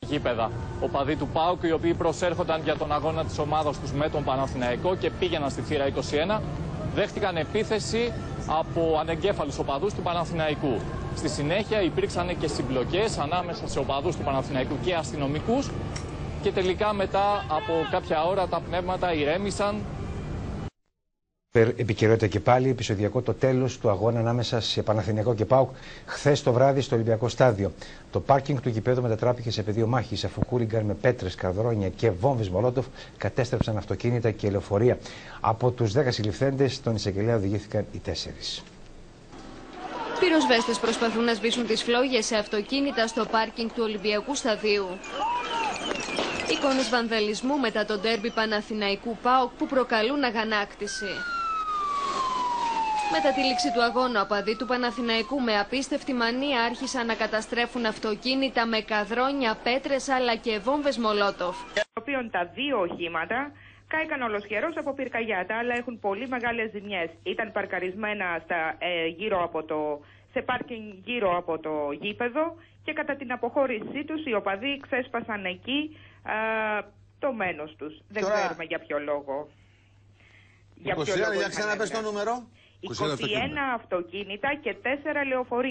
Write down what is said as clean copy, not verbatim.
γήπεδα. Οπαδοί του ΠΑΟΚ, οι οποίοι προσέρχονταν για τον αγώνα της ομάδας τους με τον Παναθηναϊκό και πήγαιναν στη θύρα 21, δέχτηκαν επίθεση από ανεγκέφαλους οπαδούς του Παναθηναϊκού. Στη συνέχεια υπήρξαν και συμπλοκές ανάμεσα σε οπαδούς του Παναθηναϊκού και αστυνομικούς και τελικά μετά από κάποια ώρα τα πνεύματα ηρέμησαν. Επικαιρότητα και πάλι, επεισοδιακό το τέλος του αγώνα ανάμεσα σε Παναθηναϊκό και ΠΑΟΚ χθες το βράδυ στο Ολυμπιακό Στάδιο. Το πάρκινγκ του γηπέδου μετατράπηκε σε πεδίο μάχης, αφού χούλιγκαν με πέτρες, καρδρόνια και βόμβες μολότοφ κατέστρεψαν αυτοκίνητα και λεωφορεία. Από τους 10 συλληφθέντες, στον εισαγγελέα οδηγήθηκαν οι 4. Πυροσβέστες προσπαθούν να σβήσουν τις φλόγες σε αυτοκίνητα στο πάρκινγκ του Ολυμπιακού Σταδίου. Εικόνες βανδαλισμού μετά τον ντέρμπι Παναθηναϊκού ΠΑΟΚ που προκαλούν αγανάκτηση. Μετά τη λήξη του αγώνα, οπαδοί του Παναθηναϊκού με απίστευτη μανία άρχισαν να καταστρέφουν αυτοκίνητα με καδρόνια, πέτρες αλλά και βόμβες μολότοφ. ...οποίων τα δύο οχήματα κάηκαν ολοσχερός από πυρκαγιά. Τα άλλα έχουν πολύ μεγάλες ζημιές. Ήταν παρκαρισμένα σε πάρκινγκ γύρω από το γήπεδο και κατά την αποχώρησή τους οι οπαδοί ξέσπασαν εκεί το μένος τους. Δεν ξέρουμε για ποιο λόγο. Για ξαναπες το νούμερο. 21 αυτοκίνητα και 4 λεωφορεία.